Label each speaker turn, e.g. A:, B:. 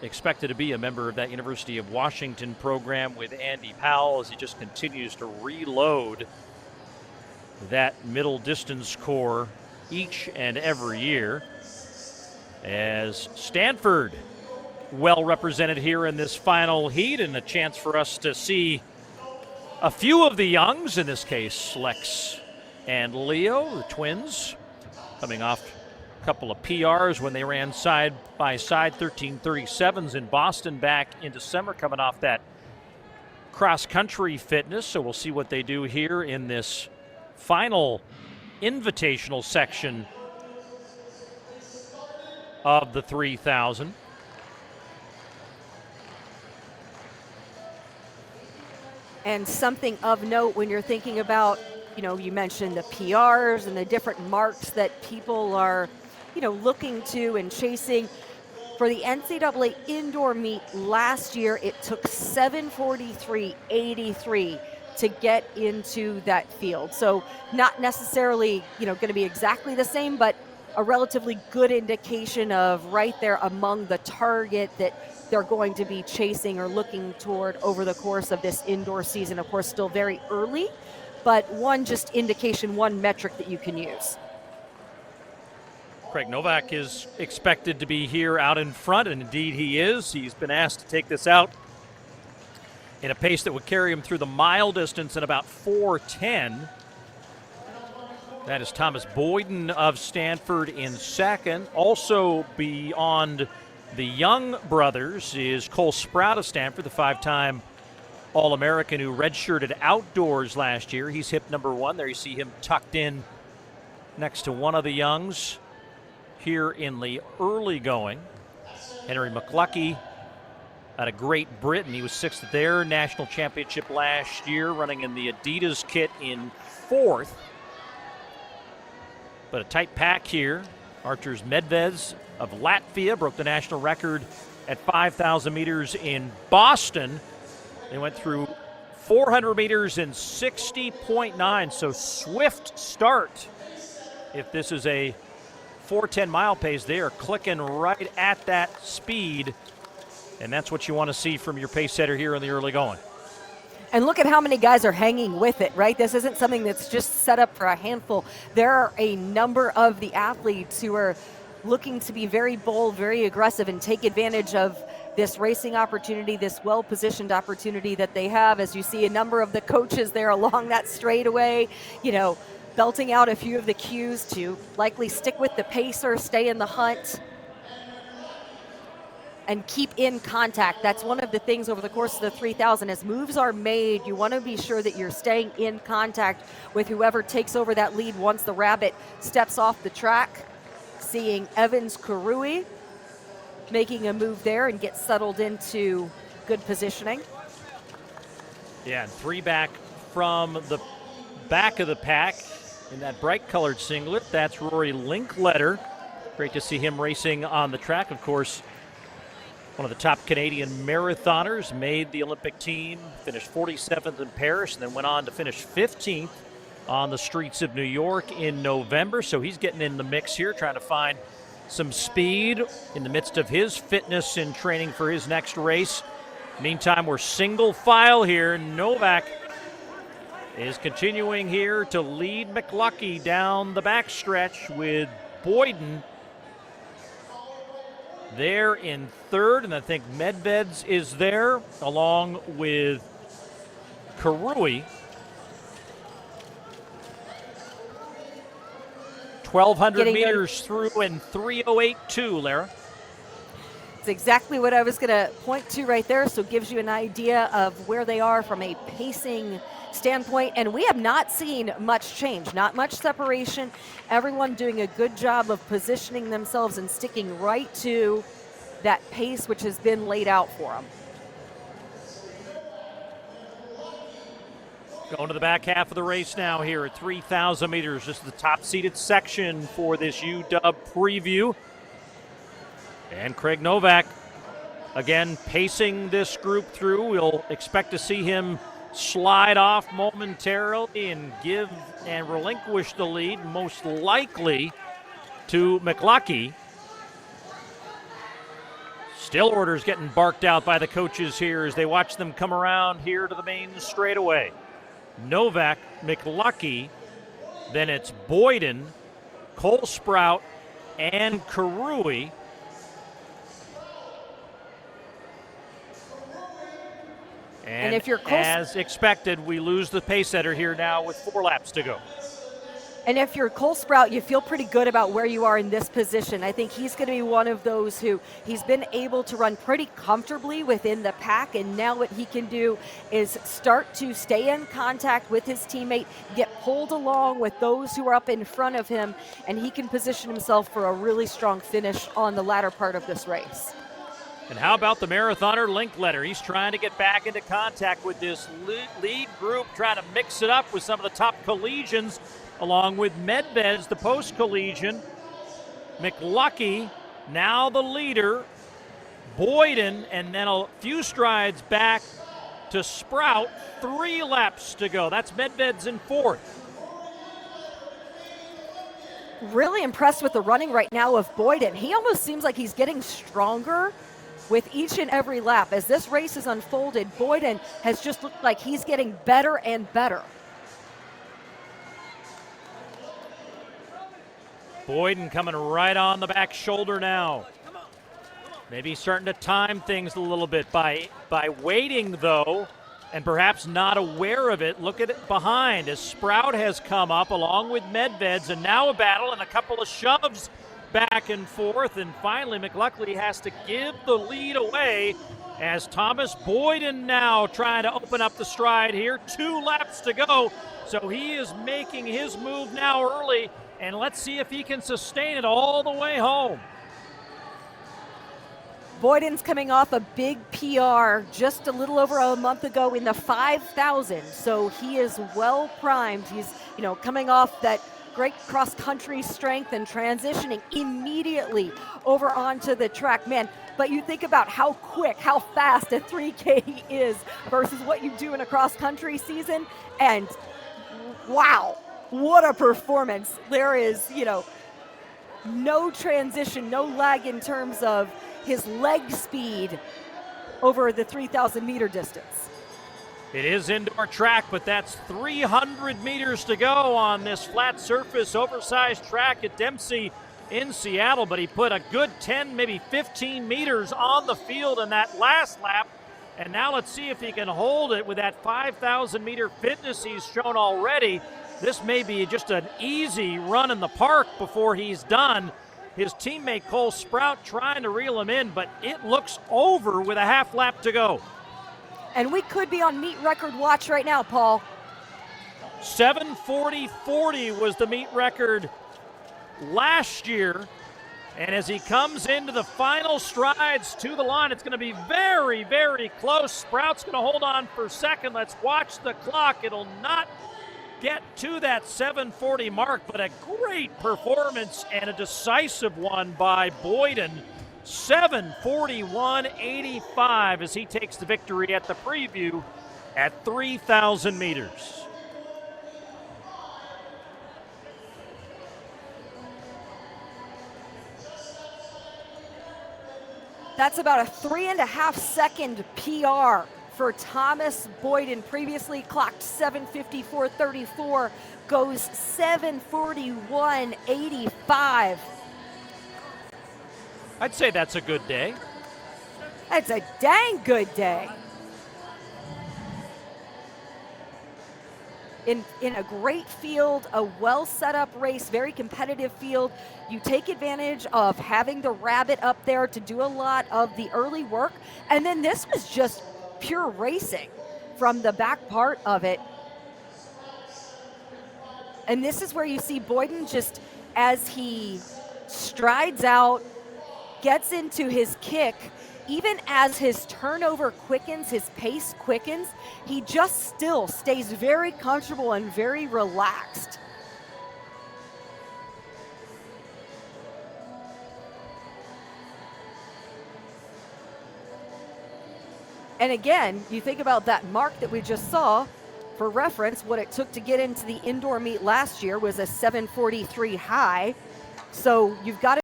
A: expected to be a member of that University of Washington program with Andy Powell as he just continues to reload that middle distance core each and every year. As Stanford well represented here in this final heat, and a chance for us to see a few of the youngs, in this case Lex and Leo, the twins, coming off a couple of PRs when they ran side by side 13:37s in Boston back in December, coming off that cross-country fitness. So we'll see what they do here in this final invitational section of the 3,000.
B: And something of note when you're thinking about, you mentioned the PRs and the different marks that people are, looking to and chasing. For the NCAA indoor meet last year, it took 7:43.83 to get into that field. So not necessarily, going to be exactly the same, but a relatively good indication of right there among the target that they're going to be chasing or looking toward over the course of this indoor season. Of course, still very early, but one just indication, one metric that you can use.
A: Craig Novak is expected to be here out in front, and indeed he is. He's been asked to take this out in a pace that would carry him through the mile distance in about 4:10. That is Thomas Boyden of Stanford in second. Also beyond the Young brothers is Cole Sprout of Stanford, the five-time All-American who redshirted outdoors last year. He's hip number one. There you see him tucked in next to one of the Youngs here in the early going. Henry McLucky out of Great Britain. He was sixth at their national championship last year, running in the Adidas kit in fourth. But a tight pack here. Arturs Medvez of Latvia broke the national record at 5,000 meters in Boston. They went through 400 meters in 60.9, so swift start. If this is a 4:10 mile pace, they are clicking right at that speed, and that's what you want to see from your pace setter here in the early going.
B: And look at how many guys are hanging with it, right? This isn't something that's just set up for a handful. There are a number of the athletes who are looking to be very bold, very aggressive, and take advantage of this racing opportunity, this well-positioned opportunity that they have. As you see a number of the coaches there along that straightaway, belting out a few of the cues to likely stick with the pacer, stay in the hunt, and keep in contact. That's one of the things over the course of the 3,000. As moves are made, you want to be sure that you're staying in contact with whoever takes over that lead once the rabbit steps off the track. Seeing Evans Karui making a move there and get settled into good positioning.
A: Yeah, and three back from the back of the pack in that bright colored singlet. That's Rory Linkletter. Great to see him racing on the track. Of course, one of the top Canadian marathoners, made the Olympic team, finished 47th in Paris, and then went on to finish 15th on the streets of New York in November. So he's getting in the mix here, trying to find some speed in the midst of his fitness and training for his next race. Meantime, we're single file here. Novak is continuing here to lead McLucky down the backstretch, with Boyden there in third, and I think Medvez is there along with Karui. 1,200 meters through in 3:08.2, Lara.
B: It's exactly what I was going to point to right there, so it gives you an idea of where they are from a pacing standpoint, and we have not seen much change, not much separation. Everyone doing a good job of positioning themselves and sticking right to that pace which has been laid out for them.
A: Going to the back half of the race now here at 3,000 meters. Just the top-seeded section for this UW preview. And Craig Novak, again, pacing this group through. We'll expect to see him slide off momentarily and give and relinquish the lead, most likely to McLucky. Still orders getting barked out by the coaches here as they watch them come around here to the main straightaway. Novak, McLucky, then it's Boyden, Cole Sprout, and Karui. And
B: if you're
A: as expected, we lose the pace setter here now with 4 laps to go.
B: And if you're Cole Sprout, you feel pretty good about where you are in this position. I think he's going to be one of those who he's been able to run pretty comfortably within the pack, and now what he can do is start to stay in contact with his teammate, get pulled along with those who are up in front of him, and he can position himself for a really strong finish on the latter part of this race.
A: And how about the marathoner Linkletter? He's trying to get back into contact with this lead group, trying to mix it up with some of the top collegians, along with Medvez, the post-collegian. McLucky, now the leader. Boyden, and then a few strides back to Sprout. 3 laps to go. That's Medvez in 4th.
B: Really impressed with the running right now of Boyden. He almost seems like he's getting stronger with each and every lap. As this race has unfolded, Boyden has just looked like he's getting better and better.
A: Boyden coming right on the back shoulder now. Maybe starting to time things a little bit by waiting, though, and perhaps not aware of it. Look at it behind as Sprout has come up along with Medvez, and now a battle and a couple of shoves back and forth, and finally McLucky has to give the lead away as Thomas Boyden now trying to open up the stride here. 2 laps to go, so he is making his move now early, and let's see if he can sustain it all the way home.
B: Boyden's coming off a big PR just a little over a month ago in the 5,000, so he is well primed. He's, coming off that great cross-country strength and transitioning immediately over onto the track. Man, but you think about how quick, how fast a 3K is versus what you do in a cross-country season, and wow, what a performance. There is, no transition, no lag in terms of his leg speed over the 3,000 meter distance.
A: It is indoor track, but that's 300 meters to go on this flat surface, oversized track at Dempsey in Seattle, but he put a good 10, maybe 15 meters on the field in that last lap, and now let's see if he can hold it with that 5,000 meter fitness he's shown already. This may be just an easy run in the park before he's done. His teammate Cole Sprout trying to reel him in, but it looks over with a half lap to go.
B: And we could be on meet record watch right now, Paul.
A: 7:40.40 was the meet record last year. And as he comes into the final strides to the line, it's going to be very, very close. Sprout's going to hold on for second. Let's watch the clock. It'll not get to that 7:40 mark, but a great performance and a decisive one by Boyden. 7:41.85 as he takes the victory at the preview at 3,000 meters.
B: That's about a 3.5 second PR for Thomas Boyden. Previously clocked 7:54.34, goes 7:41.85.
A: I'd say that's a good day.
B: That's a dang good day. In a great field, a well set up race, very competitive field. You take advantage of having the rabbit up there to do a lot of the early work. And then this was just pure racing from the back part of it. And this is where you see Boyden just as he strides out, gets into his kick, even as his turnover quickens, his pace quickens, he just still stays very comfortable and very relaxed. And again, you think about that mark that we just saw. For reference, what it took to get into the indoor meet last year was a 7:43 high. So you've got to